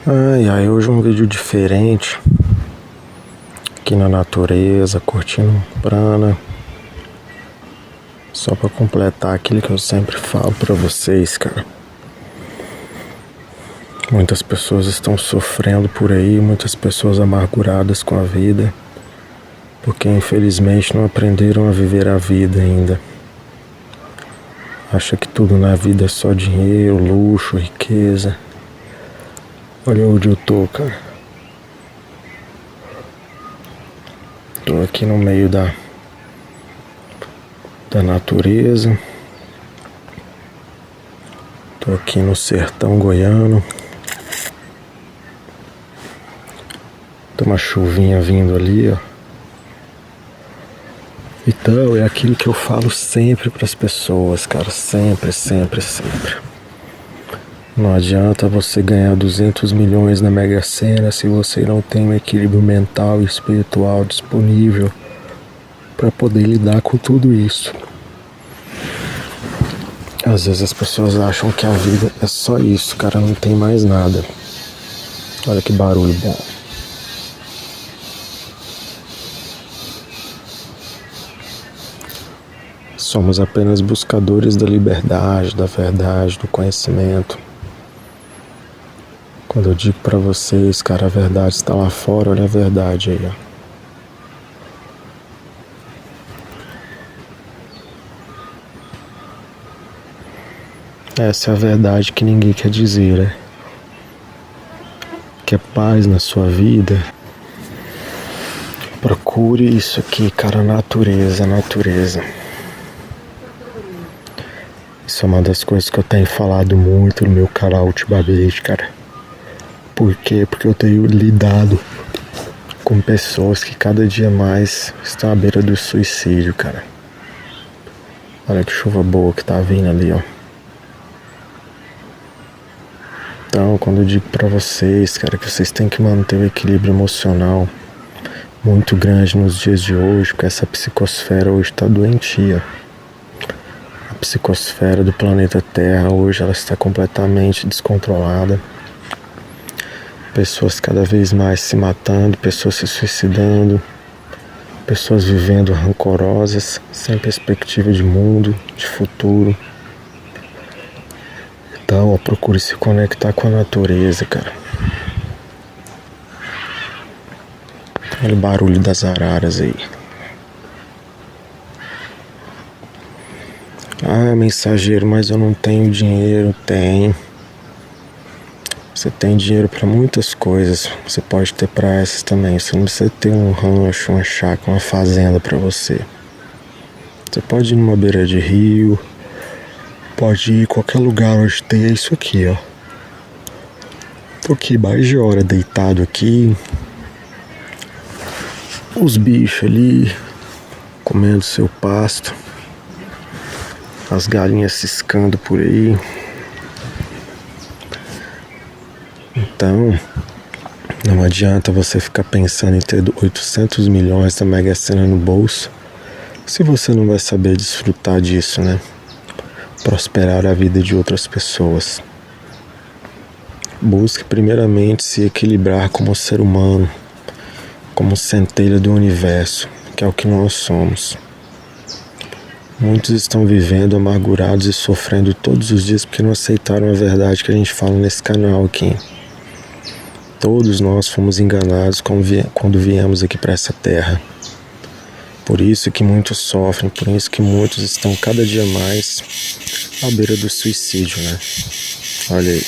Ai, hoje um vídeo diferente aqui na natureza, curtindo prana, só pra completar aquilo que eu sempre falo pra vocês, cara. Muitas pessoas estão sofrendo por aí, muitas pessoas amarguradas com a vida, porque infelizmente não aprenderam a viver a vida ainda. Acha que tudo na vida é só dinheiro, luxo, riqueza. Olha onde eu tô, cara. Tô aqui no meio da natureza. Tô aqui no sertão goiano. Tem uma chuvinha vindo ali, ó. Então, é aquilo que eu falo sempre pras pessoas, cara. Sempre. Não adianta você ganhar 200 milhões na Mega Sena se você não tem um equilíbrio mental e espiritual disponível para poder lidar com tudo isso. Às vezes as pessoas acham que a vida é só isso, cara, não tem mais nada. Olha que barulho bom. Somos apenas buscadores da liberdade, da verdade, do conhecimento. Quando eu digo pra vocês, cara, a verdade está lá fora, olha a verdade aí, ó. Essa é a verdade que ninguém quer dizer, né? Quer paz na sua vida? Procure isso aqui, cara, natureza. Isso é uma das coisas que eu tenho falado muito no meu canal ultimamente, cara. Por quê? Porque eu tenho lidado com pessoas que cada dia mais estão à beira do suicídio, cara. Olha que chuva boa que tá vindo ali, ó. Então, quando eu digo pra vocês, cara, que vocês têm que manter o equilíbrio emocional muito grande nos dias de hoje, porque essa psicosfera hoje tá doentia. A psicosfera do planeta Terra hoje ela está completamente descontrolada. Pessoas cada vez mais se matando, pessoas se suicidando, pessoas vivendo rancorosas, sem perspectiva de mundo, de futuro. Então, procure se conectar com a natureza, cara. Olha o barulho das araras aí. Ah, mensageiro, mas eu não tenho dinheiro. Tem. Você tem dinheiro para muitas coisas. Você pode ter para essas também. Você não precisa ter um rancho, uma chácara, uma fazenda para você. Você pode ir numa beira de rio. Pode ir em qualquer lugar onde tenha isso aqui, ó. Tô aqui mais de hora deitado aqui. Os bichos ali comendo seu pasto. As galinhas ciscando por aí. Então, não adianta você ficar pensando em ter 800 milhões da Mega Sena no bolso se você não vai saber desfrutar disso, né? Prosperar a vida de outras pessoas. Busque primeiramente se equilibrar como ser humano, como centelha do universo, que é o que nós somos. Muitos estão vivendo amargurados e sofrendo todos os dias porque não aceitaram a verdade que a gente fala nesse canal aqui. Todos nós fomos enganados quando viemos aqui para essa terra. Por isso que muitos sofrem, por isso que muitos estão cada dia mais à beira do suicídio, né? Olha aí.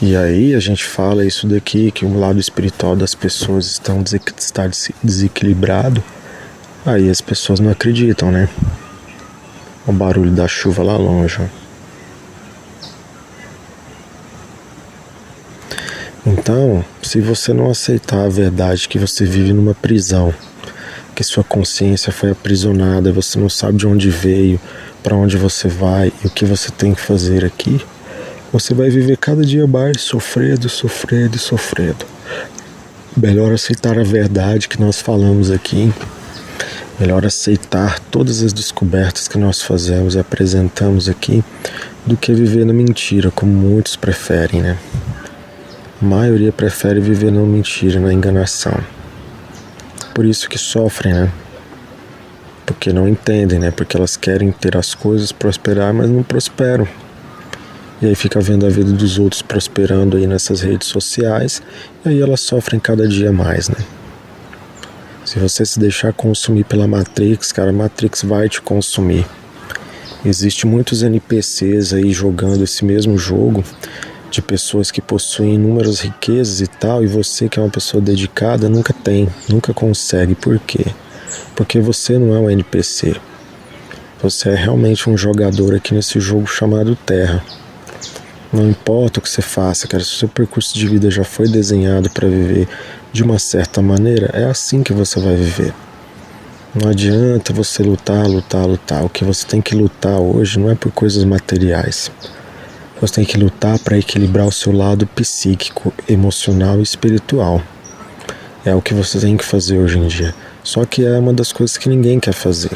E aí a gente fala isso daqui, que o lado espiritual das pessoas está desequilibrado. Aí as pessoas não acreditam, né? O barulho da chuva lá longe, ó. Então, se você não aceitar a verdade que você vive numa prisão, que sua consciência foi aprisionada, você não sabe de onde veio, para onde você vai e o que você tem que fazer aqui, você vai viver cada dia mais sofrendo. Melhor aceitar a verdade que nós falamos aqui Melhor aceitar todas as descobertas que nós fazemos e apresentamos aqui do que viver na mentira, como muitos preferem, né? A maioria prefere viver na mentira, na enganação. Por isso que sofrem, né? Porque não entendem, né? Porque elas querem ter as coisas, prosperar, mas não prosperam. E aí fica vendo a vida dos outros prosperando aí nessas redes sociais, e aí elas sofrem cada dia mais, né? Se você se deixar consumir pela Matrix, cara, a Matrix vai te consumir. Existem muitos NPCs aí jogando esse mesmo jogo, de pessoas que possuem inúmeras riquezas e tal, e você que é uma pessoa dedicada nunca tem, nunca consegue. Por quê? Porque você não é um NPC. Você é realmente um jogador aqui nesse jogo chamado Terra. Não importa o que você faça, cara, se o seu percurso de vida já foi desenhado para viver de uma certa maneira, é assim que você vai viver. Não adianta você lutar. O que você tem que lutar hoje não é por coisas materiais. Você tem que lutar para equilibrar o seu lado psíquico, emocional e espiritual. É o que você tem que fazer hoje em dia. Só que é uma das coisas que ninguém quer fazer.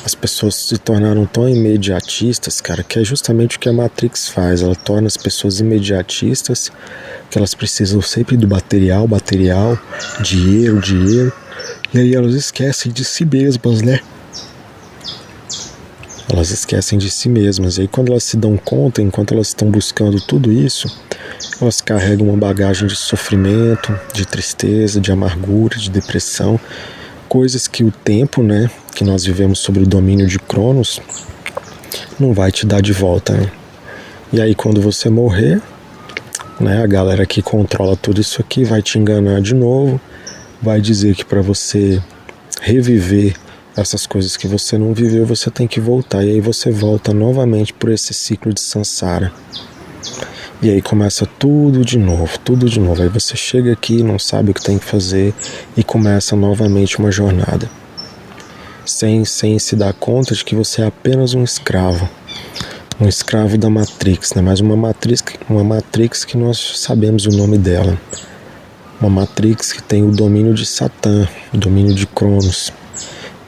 As pessoas se tornaram tão imediatistas, cara, que é justamente o que a Matrix faz. Ela torna as pessoas imediatistas, que elas precisam sempre do material, dinheiro. E aí elas esquecem de si mesmas, né? Elas esquecem de si mesmas. E aí quando elas se dão conta, enquanto elas estão buscando tudo isso, elas carregam uma bagagem de sofrimento, de tristeza, de amargura, de depressão. Coisas que o tempo, né, que nós vivemos sob o domínio de Cronos, não vai te dar de volta, né? E aí quando você morrer, né, a galera que controla tudo isso aqui vai te enganar de novo, vai dizer que para você reviver essas coisas que você não viveu, você tem que voltar. E aí você volta novamente por esse ciclo de Sansara. E aí começa tudo de novo. Aí você chega aqui, não sabe o que tem que fazer e começa novamente uma jornada. Sem se dar conta de que você é apenas um escravo. Um escravo da Matrix, né? Mas uma Matrix que nós sabemos o nome dela. Uma Matrix que tem o domínio de Satã, o domínio de Cronos.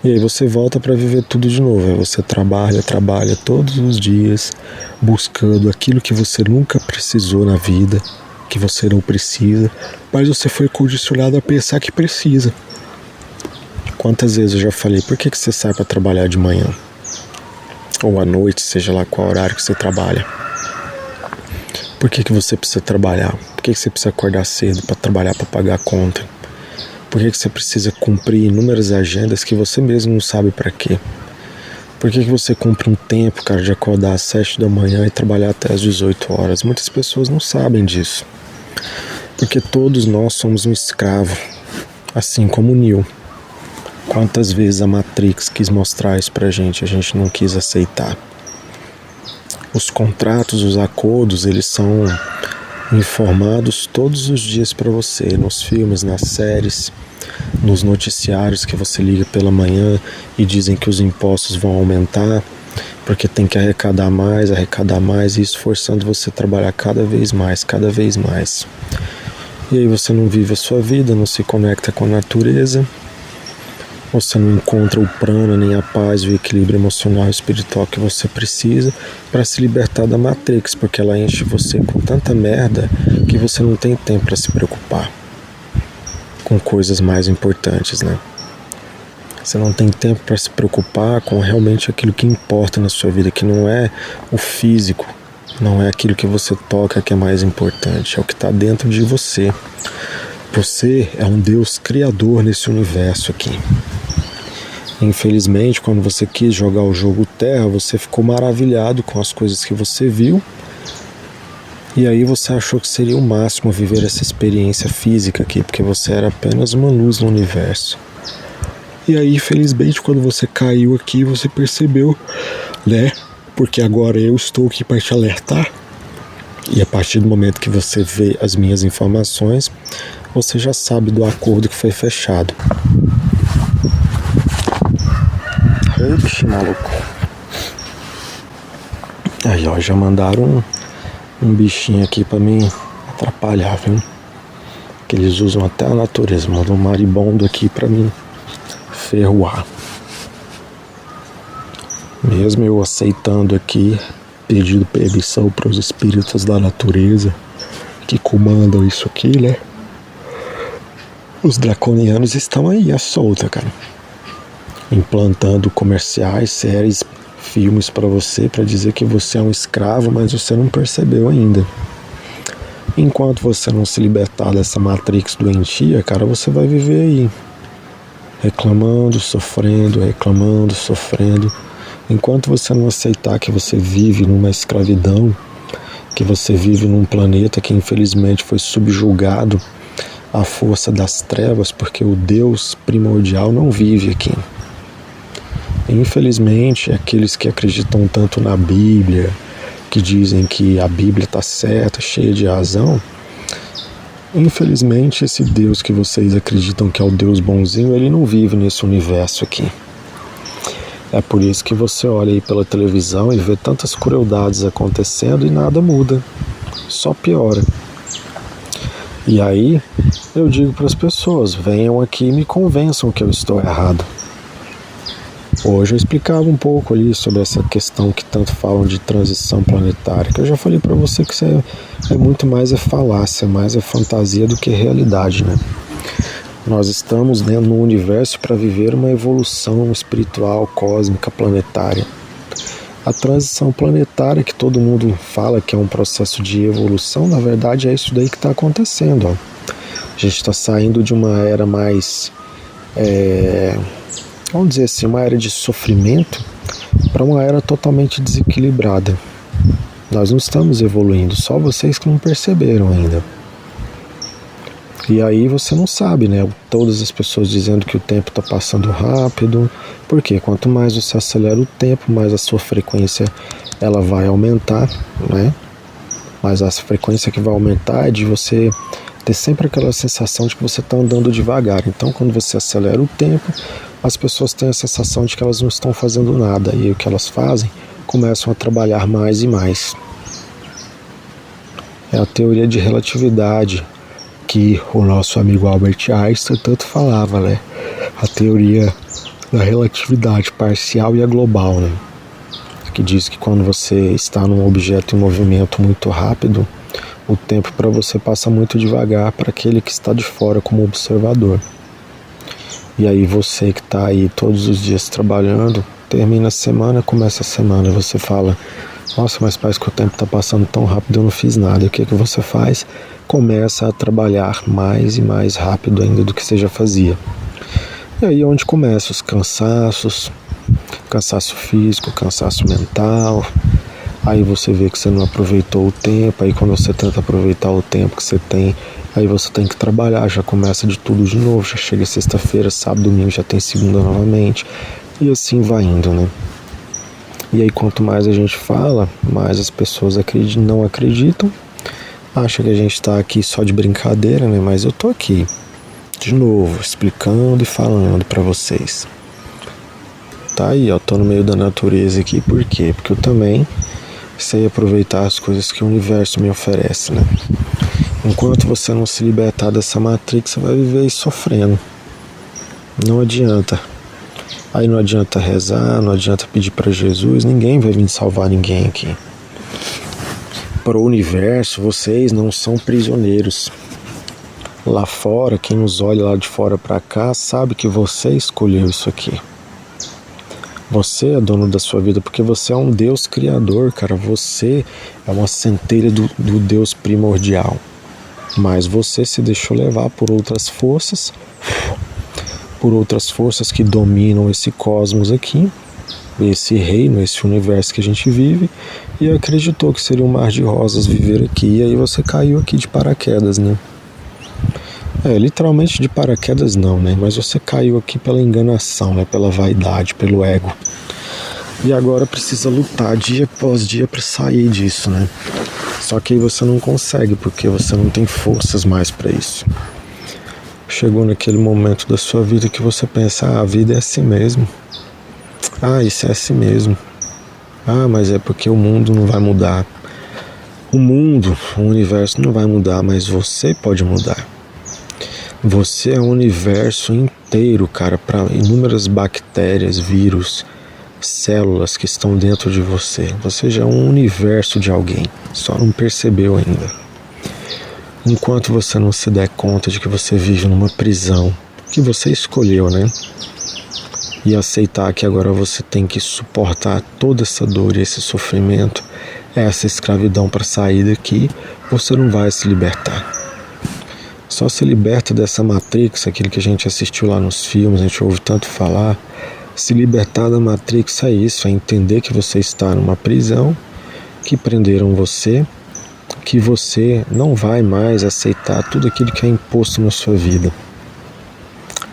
E aí você volta para viver tudo de novo. Aí você trabalha todos os dias, buscando aquilo que você nunca precisou na vida, que você não precisa, mas você foi condicionado a pensar que precisa. Quantas vezes eu já falei, por que você sai para trabalhar de manhã? Ou à noite, seja lá qual horário que você trabalha. Por que você precisa trabalhar? Por que você precisa acordar cedo para trabalhar, para pagar a conta? Por que você precisa cumprir inúmeras agendas que você mesmo não sabe para quê? Por que você cumpre um tempo, cara, de acordar às 7 da manhã e trabalhar até às 18 horas? Muitas pessoas não sabem disso. Porque todos nós somos um escravo, assim como o Neo. Quantas vezes a Matrix quis mostrar isso pra gente, a gente não quis aceitar. Os contratos, os acordos, eles são informados todos os dias para você, nos filmes, nas séries, nos noticiários que você liga pela manhã e dizem que os impostos vão aumentar porque tem que arrecadar mais e isso forçando você a trabalhar cada vez mais. E aí você não vive a sua vida, não se conecta com a natureza, você não encontra o prana, nem a paz, o equilíbrio emocional e espiritual que você precisa para se libertar da Matrix, porque ela enche você com tanta merda que você não tem tempo para se preocupar com coisas mais importantes, né? Você não tem tempo para se preocupar com realmente aquilo que importa na sua vida, que não é o físico, não é aquilo que você toca que é mais importante, é o que está dentro de você. Você é um Deus criador nesse universo aqui. Infelizmente, quando você quis jogar o jogo Terra, você ficou maravilhado com as coisas que você viu. E aí você achou que seria o máximo viver essa experiência física aqui, porque você era apenas uma luz no universo. E aí, infelizmente, quando você caiu aqui, você percebeu, né? Porque agora eu estou aqui para te alertar. E a partir do momento que você vê as minhas informações, você já sabe do acordo que foi fechado. Oxi, maluco. Aí, ó, já mandaram um bichinho aqui pra me atrapalhar, viu? Que eles usam até a natureza. Mandam um maribondo aqui pra me ferroar. Mesmo eu aceitando aqui, pedindo permissão para os espíritos da natureza que comandam isso aqui, né? Os draconianos estão aí à solta, cara. Implantando comerciais, séries, filmes para você, para dizer que você é um escravo, mas você não percebeu ainda. Enquanto você não se libertar dessa matrix doentia, cara, você vai viver aí, reclamando, sofrendo, Enquanto você não aceitar que você vive numa escravidão, que você vive num planeta que infelizmente foi subjugado à força das trevas, porque o Deus primordial não vive aqui. Infelizmente, aqueles que acreditam tanto na Bíblia, que dizem que a Bíblia está certa, cheia de razão, infelizmente esse Deus que vocês acreditam que é o Deus bonzinho, ele não vive nesse universo aqui. É por isso que você olha aí pela televisão e vê tantas crueldades acontecendo e nada muda, só piora. E aí eu digo para as pessoas, venham aqui e me convençam que eu estou errado. Hoje eu explicava um pouco ali sobre essa questão que tanto falam de transição planetária, que eu já falei para você que isso é muito mais falácia, mais fantasia do que realidade, né? Nós estamos dentro do universo para viver uma evolução espiritual, cósmica, planetária. A transição planetária, que todo mundo fala que é um processo de evolução, na verdade é isso daí que está acontecendo. Ó. A gente está saindo de uma era mais, vamos dizer assim, uma era de sofrimento para uma era totalmente desequilibrada. Nós não estamos evoluindo, só vocês que não perceberam ainda. E aí você não sabe, né? Todas as pessoas dizendo que o tempo está passando rápido. Por quê? Quanto mais você acelera o tempo, mais a sua frequência ela vai aumentar, né? Mas a frequência que vai aumentar é de você ter sempre aquela sensação de que você está andando devagar. Então, quando você acelera o tempo, as pessoas têm a sensação de que elas não estão fazendo nada. E o que elas fazem? Começam a trabalhar mais e mais. É a teoria de relatividade que o nosso amigo Albert Einstein tanto falava, né? A teoria da relatividade parcial e a global, né? Que diz que quando você está num objeto em movimento muito rápido, o tempo para você passa muito devagar para aquele que está de fora como observador. E aí você que está aí todos os dias trabalhando, termina a semana, começa a semana, e você fala, nossa, mas parece que o tempo está passando tão rápido, eu não fiz nada. E o que você faz? Começa a trabalhar mais e mais rápido ainda do que você já fazia. E aí é onde começam os cansaços, cansaço físico, cansaço mental. Aí você vê que você não aproveitou o tempo, aí quando você tenta aproveitar o tempo que você tem, aí você tem que trabalhar, já começa de tudo de novo, já chega sexta-feira, sábado, domingo, já tem segunda novamente, e assim vai indo, né? E aí quanto mais a gente fala, mais as pessoas não acreditam, acham que a gente está aqui só de brincadeira, né? Mas eu tô aqui, de novo, explicando e falando para vocês. Tá aí, ó, tô no meio da natureza aqui, por quê? Porque eu também sei aproveitar as coisas que o universo me oferece, né? Enquanto você não se libertar dessa matrix, você vai viver aí sofrendo. Não adianta. Aí não adianta rezar, não adianta pedir para Jesus, ninguém vai vir salvar ninguém aqui. Para o universo, vocês não são prisioneiros. Lá fora, quem nos olha lá de fora para cá, sabe que você escolheu isso aqui. Você é dono da sua vida porque você é um Deus criador, cara. Você é uma centelha do Deus primordial. Mas você se deixou levar por outras forças que dominam esse cosmos aqui, esse reino, esse universo que a gente vive, e acreditou que seria um mar de rosas viver aqui, e aí você caiu aqui de paraquedas, né? Literalmente de paraquedas não, né? Mas você caiu aqui pela enganação, né? Pela vaidade, pelo ego. E agora precisa lutar dia após dia para sair disso, né? Só que aí você não consegue, porque você não tem forças mais para isso. Chegou naquele momento da sua vida que você pensa, a vida é assim mesmo. Isso é assim mesmo. Mas é porque o mundo não vai mudar. O universo não vai mudar, mas você pode mudar. Você é um universo inteiro, cara, para inúmeras bactérias, vírus, células que estão dentro de você. Você já é um universo de alguém, só não percebeu ainda. Enquanto você não se der conta de que você vive numa prisão que você escolheu, né? E aceitar que agora você tem que suportar toda essa dor e esse sofrimento, essa escravidão para sair daqui, você não vai se libertar. Só se liberta dessa Matrix, aquilo que a gente assistiu lá nos filmes, a gente ouve tanto falar. Se libertar da Matrix é isso, é entender que você está numa prisão, que prenderam você, que você não vai mais aceitar tudo aquilo que é imposto na sua vida.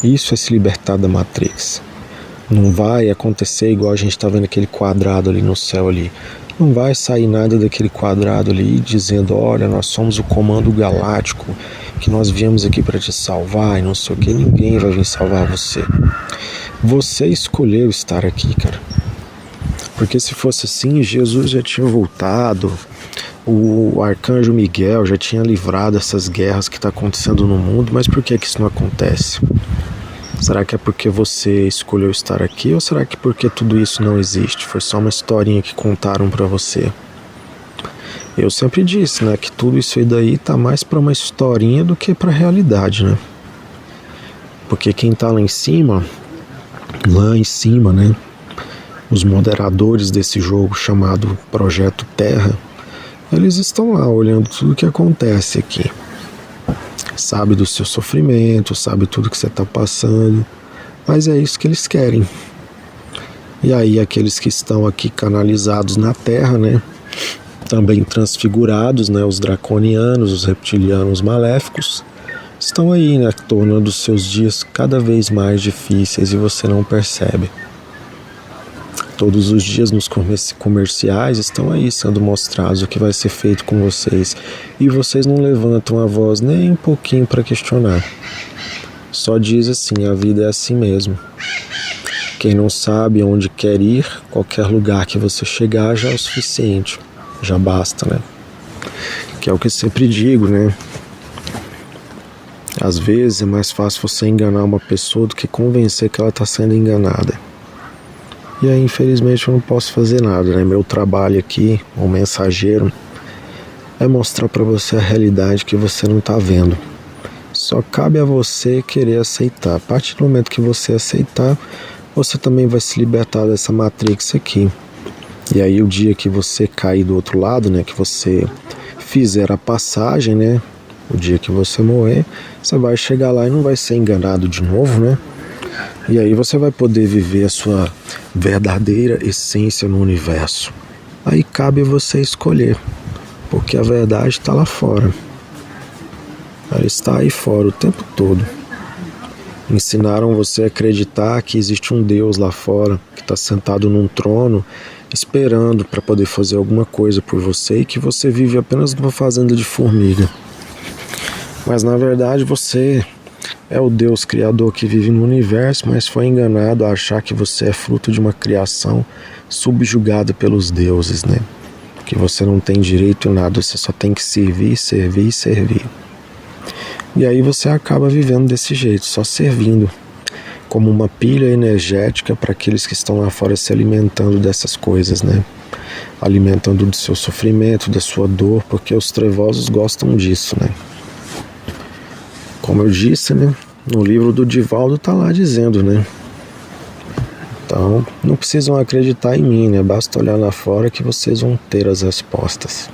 Isso é se libertar da Matrix. Não vai acontecer igual a gente está vendo aquele quadrado ali no céu ali. Não vai sair nada daquele quadrado ali dizendo, olha, nós somos o comando galáctico, que nós viemos aqui para te salvar e não sei o que. Ninguém vai vir salvar você. Você escolheu estar aqui, cara. Porque se fosse assim, Jesus já tinha voltado, o arcanjo Miguel já tinha livrado essas guerras que estão acontecendo no mundo, mas por que isso não acontece? Será que é porque você escolheu estar aqui ou será que porque tudo isso não existe? Foi só uma historinha que contaram pra você? Eu sempre disse, né, que tudo isso aí daí tá mais pra uma historinha do que pra realidade, né? Porque quem tá lá em cima, né, os moderadores desse jogo chamado Projeto Terra, eles estão lá olhando tudo que acontece aqui. Sabe do seu sofrimento, sabe tudo que você está passando, mas é isso que eles querem. E aí aqueles que estão aqui canalizados na Terra, né, também transfigurados, né, os draconianos, os reptilianos maléficos, estão aí, né, tornando os seus dias cada vez mais difíceis e você não percebe. Todos os dias nos comerciais estão aí sendo mostrados o que vai ser feito com vocês. E vocês não levantam a voz nem um pouquinho para questionar. Só diz assim, a vida é assim mesmo. Quem não sabe onde quer ir, qualquer lugar que você chegar já é o suficiente. Já basta, né? Que é o que eu sempre digo, né? Às vezes é mais fácil você enganar uma pessoa do que convencer que ela está sendo enganada. E aí, infelizmente, eu não posso fazer nada, né? Meu trabalho aqui, o mensageiro, é mostrar para você a realidade que você não está vendo. Só cabe a você querer aceitar. A partir do momento que você aceitar, você também vai se libertar dessa Matrix aqui. E aí, o dia que você cair do outro lado, né? Que você fizer a passagem, né? O dia que você morrer, você vai chegar lá e não vai ser enganado de novo, né? E aí você vai poder viver a sua verdadeira essência no universo. Aí cabe você escolher, porque a verdade está lá fora. Ela está aí fora o tempo todo. Ensinaram você a acreditar que existe um Deus lá fora, que está sentado num trono, esperando para poder fazer alguma coisa por você e que você vive apenas numa fazenda de formiga. Mas na verdade você é o Deus criador que vive no universo, mas foi enganado a achar que você é fruto de uma criação subjugada pelos deuses, né? Que você não tem direito a nada, você só tem que servir, servir e servir. E aí você acaba vivendo desse jeito, só servindo, como uma pilha energética para aqueles que estão lá fora se alimentando dessas coisas, né? Alimentando do seu sofrimento, da sua dor, porque os trevosos gostam disso, né? Como eu disse, né, no livro do Divaldo tá lá dizendo, né? Então, não precisam acreditar em mim, né? Basta olhar lá fora que vocês vão ter as respostas.